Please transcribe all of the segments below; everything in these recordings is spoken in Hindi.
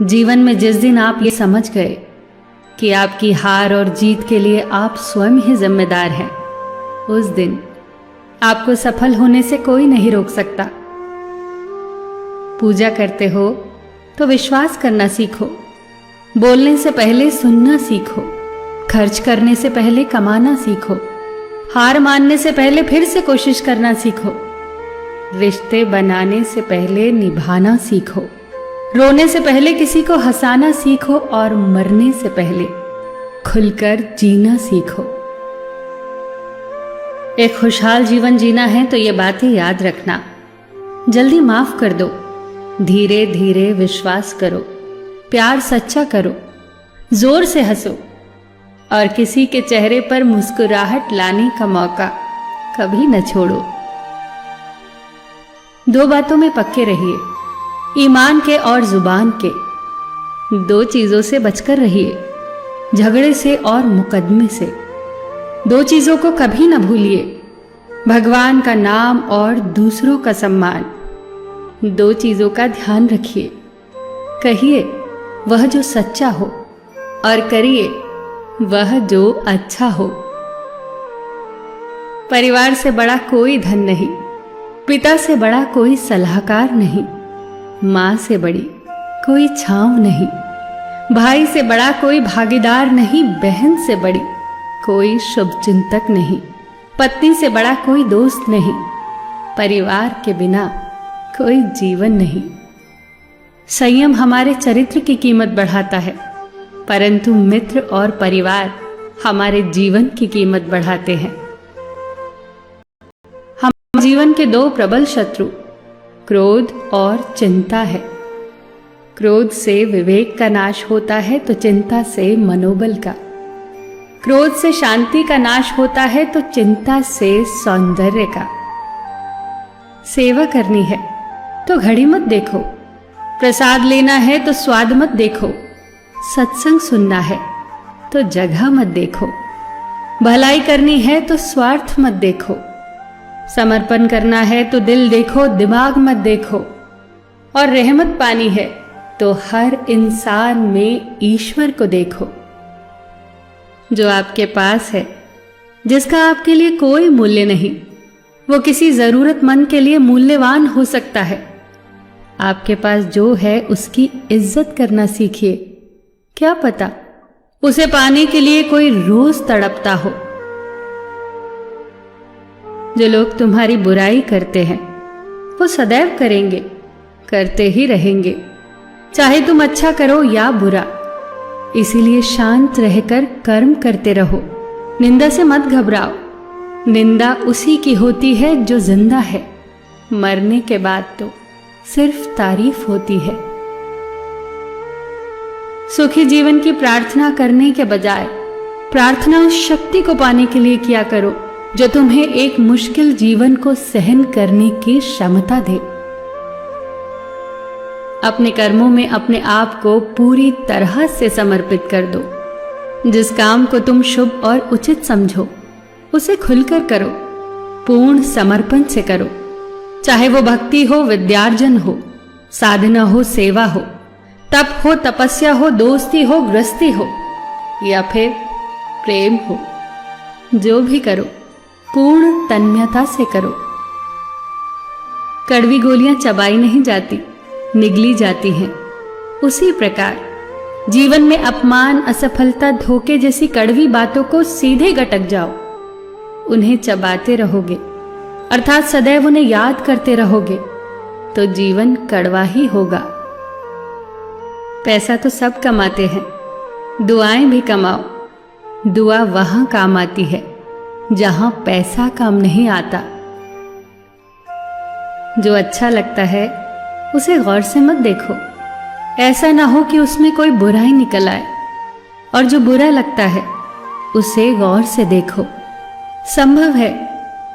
जीवन में जिस दिन आप ये समझ गए कि आपकी हार और जीत के लिए आप स्वयं ही जिम्मेदार हैं, उस दिन आपको सफल होने से कोई नहीं रोक सकता। पूजा करते हो तो विश्वास करना सीखो, बोलने से पहले सुनना सीखो, खर्च करने से पहले कमाना सीखो, हार मानने से पहले फिर से कोशिश करना सीखो, रिश्ते बनाने से पहले निभाना सीखो, रोने से पहले किसी को हंसाना सीखो और मरने से पहले खुलकर जीना सीखो। एक खुशहाल जीवन जीना है तो ये बातें याद रखना। जल्दी माफ कर दो, धीरे धीरे विश्वास करो, प्यार सच्चा करो, जोर से हंसो और किसी के चेहरे पर मुस्कुराहट लाने का मौका कभी न छोड़ो। दो बातों में पक्के रहिए, ईमान के और जुबान के। दो चीजों से बचकर रहिए, झगड़े से और मुकदमे से। दो चीजों को कभी न भूलिए, भगवान का नाम और दूसरों का सम्मान। दो चीजों का ध्यान रखिए, कहिए वह जो सच्चा हो और करिए वह जो अच्छा हो। परिवार से बड़ा कोई धन नहीं, पिता से बड़ा कोई सलाहकार नहीं, मां से बड़ी कोई छांव नहीं, भाई से बड़ा कोई भागीदार नहीं, बहन से बड़ी कोई शुभचिंतक नहीं, पत्नी से बड़ा कोई दोस्त नहीं, परिवार के बिना कोई जीवन नहीं। संयम हमारे चरित्र की कीमत बढ़ाता है, परंतु मित्र और परिवार हमारे जीवन की कीमत बढ़ाते हैं। हम जीवन के दो प्रबल शत्रु क्रोध और चिंता है। क्रोध से विवेक का नाश होता है तो चिंता से मनोबल का। क्रोध से शांति का नाश होता है तो चिंता से सौंदर्य का। सेवा करनी है तो घड़ी मत देखो, प्रसाद लेना है तो स्वाद मत देखो, सत्संग सुनना है तो जगह मत देखो, भलाई करनी है तो स्वार्थ मत देखो, समर्पण करना है तो दिल देखो, दिमाग मत देखो, और रहमत पानी है तो हर इंसान में ईश्वर को देखो। जो आपके पास है, जिसका आपके लिए कोई मूल्य नहीं, वो किसी जरूरतमंद के लिए मूल्यवान हो सकता है। आपके पास जो है उसकी इज्जत करना सीखिए, क्या पता उसे पाने के लिए कोई रोज तड़पता हो। जो लोग तुम्हारी बुराई करते हैं वो सदैव करेंगे, करते ही रहेंगे, चाहे तुम अच्छा करो या बुरा। इसीलिए शांत रहकर कर्म करते रहो, निंदा से मत घबराओ। निंदा उसी की होती है जो जिंदा है, मरने के बाद तो सिर्फ तारीफ होती है। सुखी जीवन की प्रार्थना करने के बजाय प्रार्थना उस शक्ति को पाने के लिए किया करो जो तुम्हें एक मुश्किल जीवन को सहन करने की क्षमता दे। अपने कर्मों में अपने आप को पूरी तरह से समर्पित कर दो। जिस काम को तुम शुभ और उचित समझो उसे खुलकर करो, पूर्ण समर्पण से करो। चाहे वो भक्ति हो, विद्यार्जन हो, साधना हो, सेवा हो, तप हो, तपस्या हो, दोस्ती हो, गृहस्थी हो या फिर प्रेम हो, जो भी करो पूर्ण तन्मयता से करो। कड़वी गोलियां चबाई नहीं जाती, निगली जाती हैं। उसी प्रकार जीवन में अपमान, असफलता, धोखे जैसी कड़वी बातों को सीधे गटक जाओ। उन्हें चबाते रहोगे, अर्थात सदैव उन्हें याद करते रहोगे, तो जीवन कड़वा ही होगा। पैसा तो सब कमाते हैं, दुआएं भी कमाओ। दुआ वहां काम आती है जहां पैसा काम नहीं आता। जो अच्छा लगता है उसे गौर से मत देखो, ऐसा ना हो कि उसमें कोई बुराई निकल आए, और जो बुरा लगता है उसे गौर से देखो। संभव है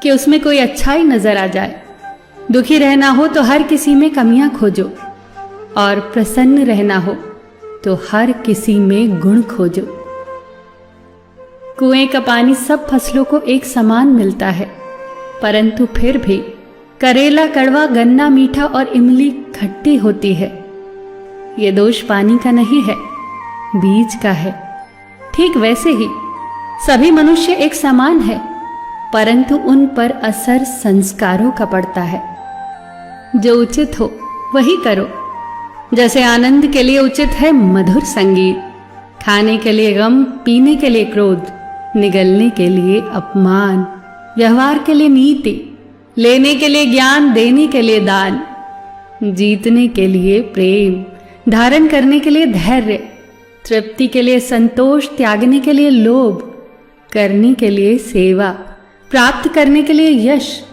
कि उसमें कोई अच्छाई नजर आ जाए। दुखी रहना हो तो हर किसी में कमियां खोजो, और प्रसन्न रहना हो तो हर किसी में गुण खोजो। कुएं का पानी सब फसलों को एक समान मिलता है, परंतु फिर भी करेला कड़वा, गन्ना मीठा और इमली खट्टी होती है। ये दोष पानी का नहीं है, बीज का है। ठीक वैसे ही सभी मनुष्य एक समान है, परंतु उन पर असर संस्कारों का पड़ता है। जो उचित हो वही करो। जैसे आनंद के लिए उचित है मधुर संगीत, खाने के लिए गम, पीने के लिए क्रोध, निगलने के लिए अपमान, व्यवहार के लिए नीति, लेने के लिए ज्ञान, देने के लिए दान, जीतने के लिए प्रेम, धारण करने के लिए धैर्य, तृप्ति के लिए संतोष, त्यागने के लिए लोभ, करने के लिए सेवा, प्राप्त करने के लिए यश,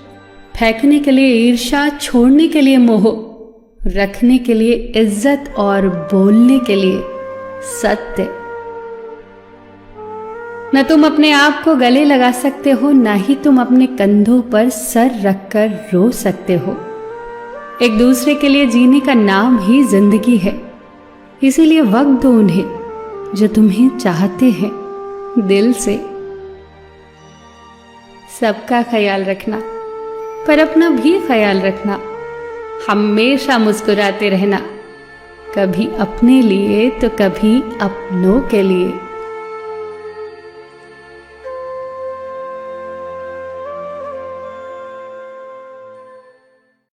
फेंकने के लिए ईर्ष्या, छोड़ने के लिए मोह, रखने के लिए इज्जत और बोलने के लिए सत्य। न तुम अपने आप को गले लगा सकते हो, न ही तुम अपने कंधों पर सर रखकर रो सकते हो। एक दूसरे के लिए जीने का नाम ही जिंदगी है। इसीलिए वक्त दो उन्हें जो तुम्हें चाहते हैं दिल से। सबका ख्याल रखना, पर अपना भी ख्याल रखना। हमेशा मुस्कुराते रहना, कभी अपने लिए तो कभी अपनों के लिए।